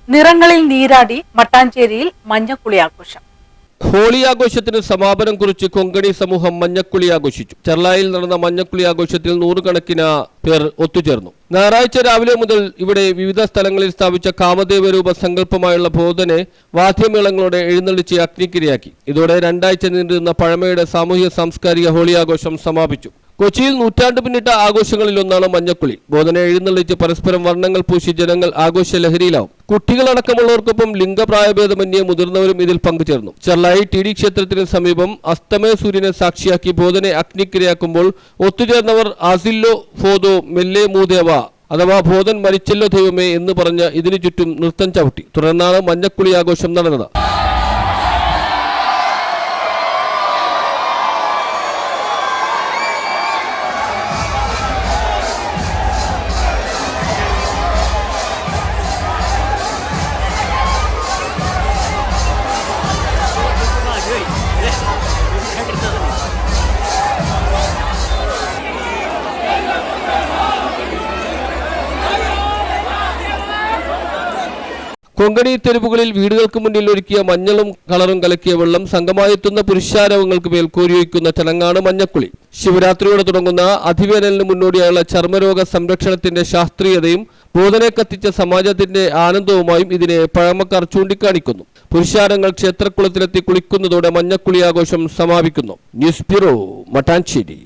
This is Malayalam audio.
നിറങ്ങളിൽ നീരാടി മട്ടാഞ്ചേരിയിൽ മഞ്ഞക്കുളി ആഘോഷം. ഹോളി ആഘോഷത്തിന് സമാപനം കുറിച്ച് കൊങ്കണി സമൂഹം മഞ്ഞക്കുളി ആഘോഷിച്ചു. ചെർളായിൽ നടന്ന മഞ്ഞക്കുളി ആഘോഷത്തിൽ നൂറുകണക്കിന് പേർ ഒത്തുചേർന്നു. ഞായറാഴ്ച രാവിലെ മുതൽ ഇവിടെ വിവിധ സ്ഥലങ്ങളിൽ സ്ഥാപിച്ച കാമദേവ രൂപ സങ്കല്പമായുള്ള ബോധനെ വാദ്യമേളങ്ങളോടെ എഴുന്നള്ളിച്ച് അഗ്നിക്കിരയാക്കി. ഇതോടെ 2 ആഴ്ച നീണ്ടുനിന്ന പഴമയുടെ സാമൂഹ്യ സാംസ്കാരിക ഹോളി ആഘോഷം സമാപിച്ചു. കൊച്ചിയിൽ നൂറ്റാണ്ട് പിന്നിട്ട ആഘോഷങ്ങളിലൊന്നാണ് മഞ്ഞക്കുളി. ബോധനെ എഴുന്നള്ളിച്ച് പരസ്പരം വർണ്ണങ്ങൾ പൂശി ജനങ്ങൾ ആഘോഷ ലഹരിയിലാവും. കുട്ടികളടക്കമുള്ളവർക്കൊപ്പം ലിംഗപ്രായഭേദമന്യേ മുതിർന്നവരും ഇതിൽ പങ്കുചേർന്നു. ചെർളായി ടി.ഡി. ക്ഷേത്രത്തിന് സമീപം അസ്തമയ സൂര്യനെ സാക്ഷിയാക്കി ബോധനെ അഗ്നിക്കിരയാക്കുമ്പോൾ ഒത്തുചേർന്നവർ ആസില്ലോ ഫോദോ മെല്ലെ മൂദേവ അഥവാ ബോധൻ മരിച്ചല്ലോ ദൈവമേ എന്ന് പറഞ്ഞ് ഇതിനു ചുറ്റും നൃത്തം ചവിട്ടി. തുടർന്നാണ് മഞ്ഞക്കുളി ആഘോഷം നടന്നത്. കൊങ്കണി തെരുവുകളിൽ വീടുകൾക്ക് മുന്നിൽ ഒരുക്കിയ മഞ്ഞളും കളറും കലക്കിയ വെള്ളം സംഗമായെത്തുന്ന പുരുഷാരവങ്ങൾക്ക് മേൽ കോരിയൊഴിക്കുന്ന ചടങ്ങാണ് മഞ്ഞക്കുളി. ശിവരാത്രിയോടെ തുടങ്ങുന്ന അതിവേനലിന് മുന്നോടിയായുള്ള ചർമ്മരോഗ സംരക്ഷണത്തിന്റെ ശാസ്ത്രീയതയും ബോധനെ കത്തിച്ച സമാജത്തിന്റെ ആനന്ദവുമായും ഇതിനെ പഴമക്കാർ ചൂണ്ടിക്കാണിക്കുന്നു. പുരുഷാരങ്ങൾ ക്ഷേത്രക്കുളത്തിലെത്തി കുളിക്കുന്നതോടെ മഞ്ഞക്കുളി ആഘോഷം സമാപിക്കുന്നു. News bureau, Mattancherry.